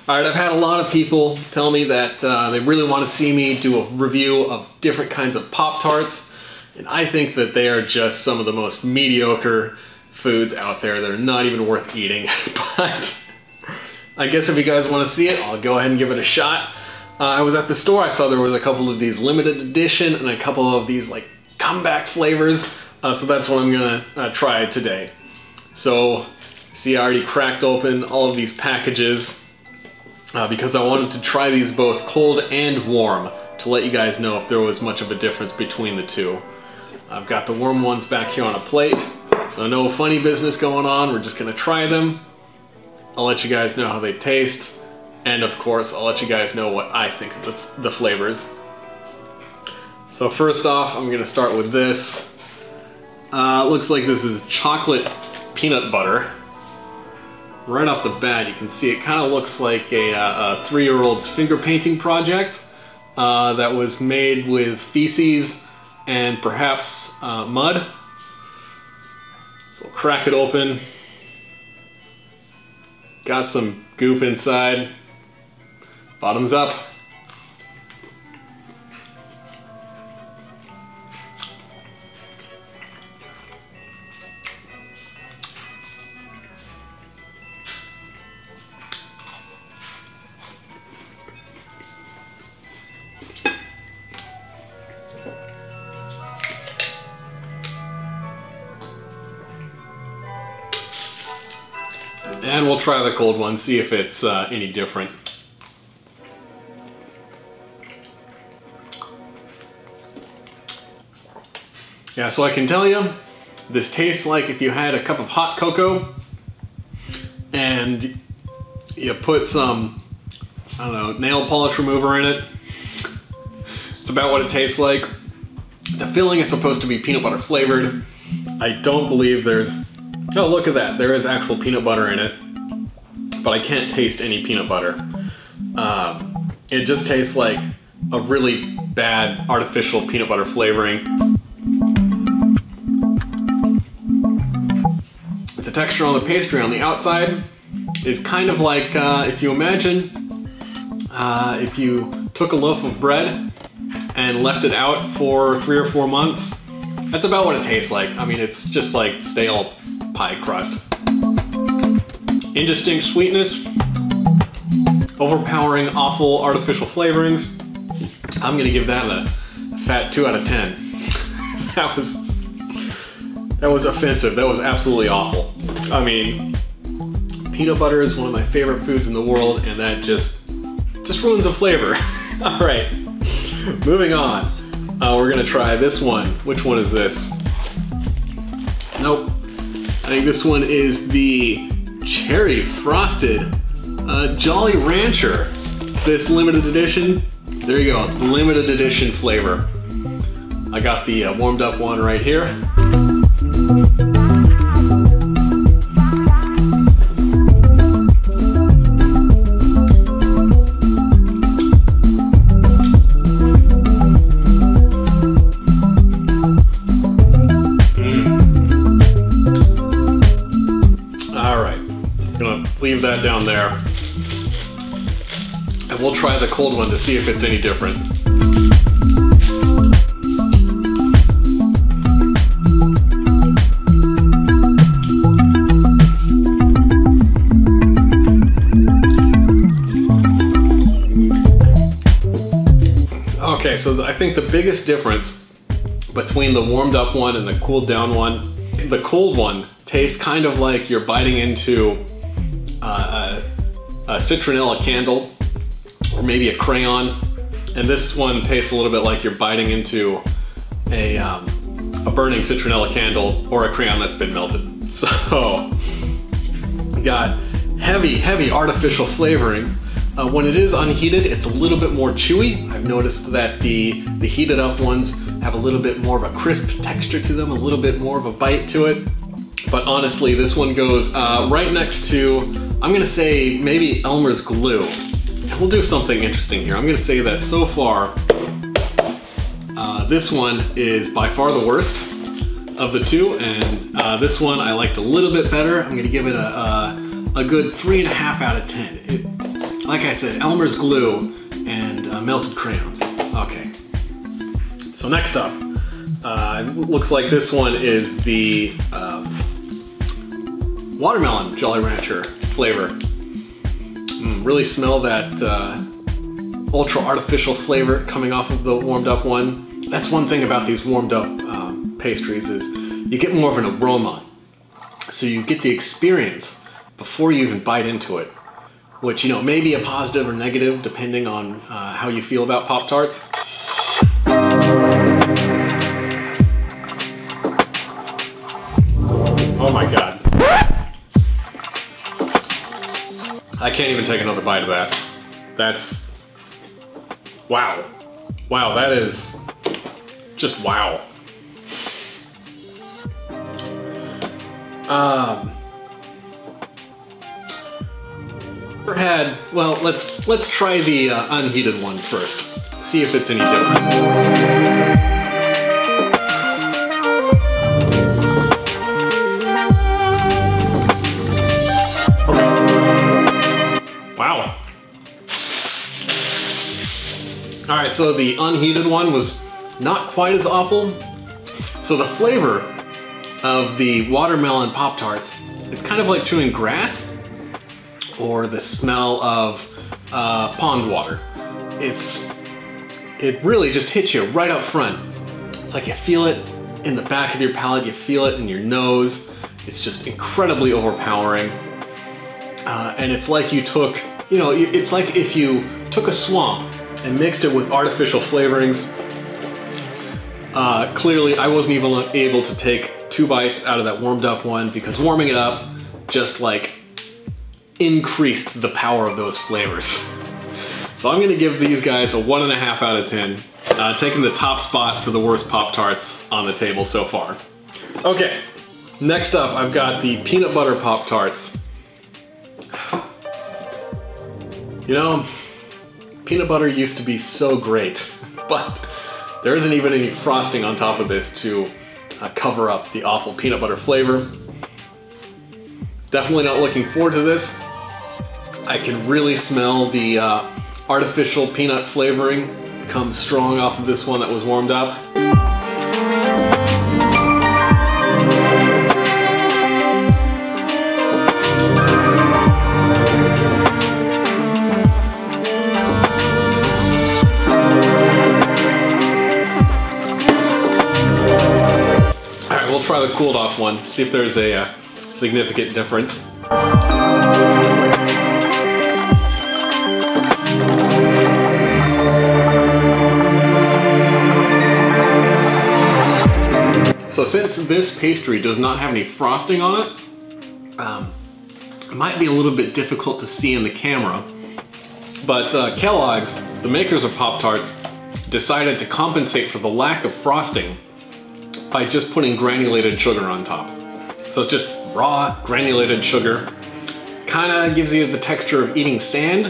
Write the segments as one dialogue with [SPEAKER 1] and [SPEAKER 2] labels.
[SPEAKER 1] All right, I've had a lot of people tell me that they really want to see me do a review of different kinds of Pop-Tarts, and I think that they are just some of the most mediocre foods out there. They're not even worth eating, but I guess if you guys want to see it, I'll go ahead and give it a shot. I was at the store, I saw there was a couple of these limited edition and a couple of these like comeback flavors, so that's what I'm gonna try today. So, see, I already cracked open all of these packages. Because I wanted to try these both cold and warm to let you guys know if there was much of a difference between the two. I've got the warm ones back here on a plate, so no funny business going on. We're just gonna try them. I'll let you guys know how they taste, and of course I'll let you guys know what I think of the flavors. So first off, I'm gonna start with this. Looks like this is chocolate peanut butter. Right off the bat, you can see it kind of looks like a 3-year-old's finger painting project that was made with feces and perhaps mud. So crack it open. Got some goop inside. Bottoms up. And we'll try the cold one, see if it's any different. Yeah, so I can tell you, this tastes like if you had a cup of hot cocoa and you put some, I don't know, nail polish remover in it. It's about what it tastes like. The filling is supposed to be peanut butter flavored. I don't believe there's, oh look at that, there is actual peanut butter in it, but I can't taste any peanut butter. It just tastes like a really bad artificial peanut butter flavoring. The texture on the pastry on the outside is kind of like if you imagine if you took a loaf of bread and left it out for 3 or 4 months. That's about what it tastes like. I mean, it's just like stale pie crust. Indistinct sweetness, overpowering awful artificial flavorings. I'm gonna give that a fat 2 out of 10. That was offensive. That was absolutely awful. I mean, peanut butter is one of my favorite foods in the world, and that just ruins the flavor. All right, moving on. We're gonna try this one. Which one is this? Nope. I think this one is the cherry frosted Jolly Rancher. Is this limited edition? There you go, limited edition flavor. I got the warmed up one right here. Leave that down there, and we'll try the cold one to see if it's any different. Okay, so I think the biggest difference between the warmed up one and the cooled down one, the cold one tastes kind of like you're biting into a citronella candle or maybe a crayon, and this one tastes a little bit like you're biting into a burning citronella candle or a crayon that's been melted. So got heavy artificial flavoring. When it is unheated, it's a little bit more chewy. I've noticed that the heated up ones have a little bit more of a crisp texture to them, a little bit more of a bite to it. But honestly, this one goes right next to, I'm gonna say maybe Elmer's glue. And we'll do something interesting here. I'm gonna say that so far, this one is by far the worst of the two, and this one I liked a little bit better. I'm gonna give it a good 3.5 out of 10. Like I said, Elmer's glue and melted crayons. Okay. So next up, looks like this one is the watermelon Jolly Rancher flavor. Really smell that ultra artificial flavor coming off of the warmed up one. That's one thing about these warmed up pastries is you get more of an aroma. So you get the experience before you even bite into it, which, you know, may be a positive or negative depending on how you feel about Pop-Tarts. Oh my God. I can't even take another bite of that. That's, wow. Wow, that is just wow. Well, let's try the unheated one first. See if it's any different. Wow. All right, so the unheated one was not quite as awful. So the flavor of the watermelon Pop-Tarts, it's kind of like chewing grass or the smell of pond water. It really just hits you right up front. It's like you feel it in the back of your palate, you feel it in your nose. It's just incredibly overpowering. And it's like you took, you know, it's like if you took a swamp and mixed it with artificial flavorings. Clearly, I wasn't even able to take 2 bites out of that warmed up one because warming it up just like increased the power of those flavors. So I'm gonna give these guys a 1.5 out of 10, taking the top spot for the worst Pop-Tarts on the table so far. Okay, next up I've got the peanut butter Pop-Tarts. You know, peanut butter used to be so great, but there isn't even any frosting on top of this to cover up the awful peanut butter flavor. Definitely not looking forward to this. I can really smell the artificial peanut flavoring come strong off of this one that was warmed up. Alright, we'll try the cooled off one, see if there's a significant difference. So since this pastry does not have any frosting on it, it might be a little bit difficult to see in the camera, but Kellogg's, the makers of Pop-Tarts, decided to compensate for the lack of frosting by just putting granulated sugar on top. So it's just raw granulated sugar. Kinda gives you the texture of eating sand.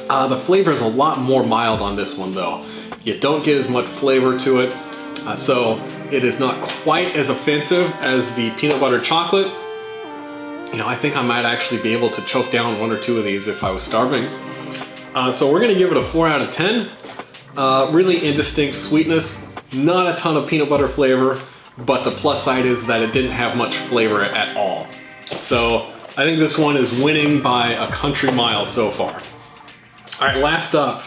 [SPEAKER 1] The flavor is a lot more mild on this one though. You don't get as much flavor to it, so it is not quite as offensive as the peanut butter chocolate. You know, I think I might actually be able to choke down 1 or 2 of these if I was starving. So we're gonna give it a 4 out of 10. Really indistinct sweetness, not a ton of peanut butter flavor, but the plus side is that it didn't have much flavor at all. So I think this one is winning by a country mile so far. All right, last up,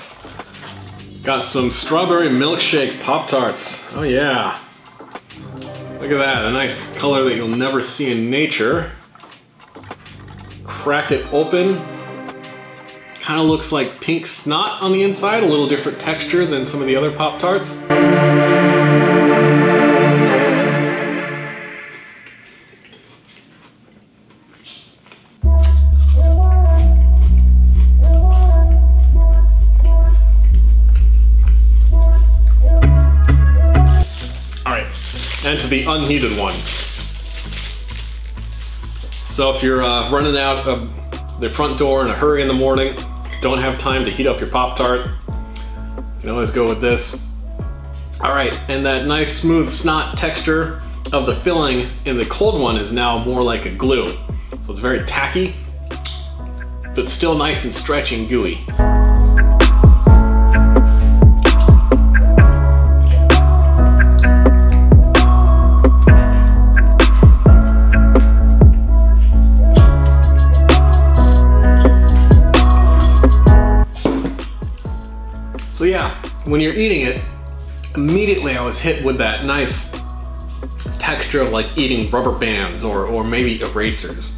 [SPEAKER 1] got some strawberry milkshake Pop-Tarts. Oh yeah. Look at that, a nice color that you'll never see in nature. Crack it open. Kind of looks like pink snot on the inside, a little different texture than some of the other Pop-Tarts. And to the unheated one. So if you're running out of the front door in a hurry in the morning, don't have time to heat up your Pop-Tart, you can always go with this. All right, and that nice smooth snot texture of the filling in the cold one is now more like a glue. So it's very tacky. but still nice and stretchy and gooey.
[SPEAKER 2] So yeah, when you're eating it, immediately I was hit with that nice texture of like eating rubber bands or maybe erasers.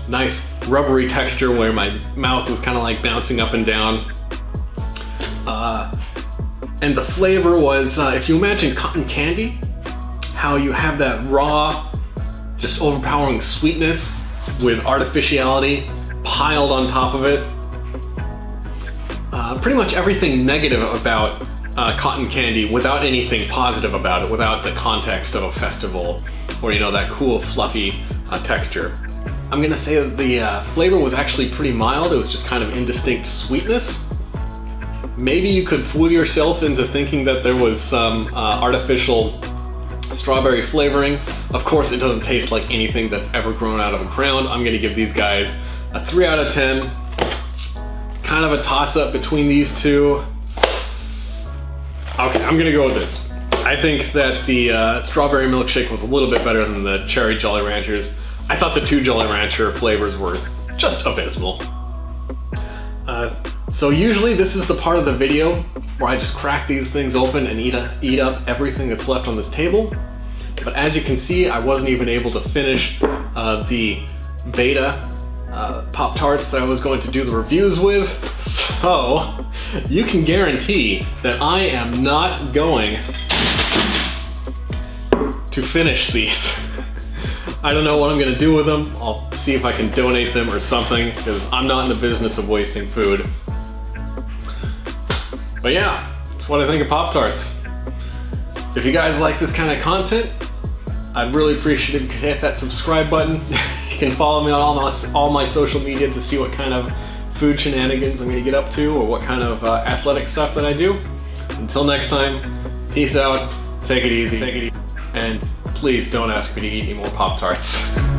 [SPEAKER 2] Nice rubbery texture where my mouth was kind of like bouncing up and down. And the flavor was, if you imagine cotton candy, how you have that raw, just overpowering sweetness with artificiality piled on top of it. Pretty much everything negative about cotton candy without anything positive about it, without the context of a festival or, you know, that cool fluffy texture. I'm gonna say that the flavor was actually pretty mild. It was just kind of indistinct sweetness. Maybe you could fool yourself into thinking that there was some artificial strawberry flavoring. Of course, it doesn't taste like anything that's ever grown out of the ground. I'm gonna give these guys a 3 out of 10. Kind of a toss-up between these two. Okay, I'm gonna go with this. I think that the strawberry milkshake was a little bit better than the cherry Jolly Ranchers. I thought the 2 Jolly Rancher flavors were just abysmal. So usually this is the part of the video where I just crack these things open and eat up everything that's left on this table. But as you can see, I wasn't even able to finish the beta Pop-Tarts that I was going to do the reviews with, so you can guarantee that I am not going to finish these. I don't know what I'm gonna do with them. I'll see if I can donate them or something, because I'm not in the business of wasting food. But yeah, that's what I think of Pop-Tarts. If you guys like this kind of content, I'd really appreciate if you could hit that subscribe button. You can follow me on all my social media to see what kind of food shenanigans I'm gonna get up to or what kind of athletic stuff that I do. Until next time, peace out, take it easy, and please don't ask me to eat any more Pop-Tarts.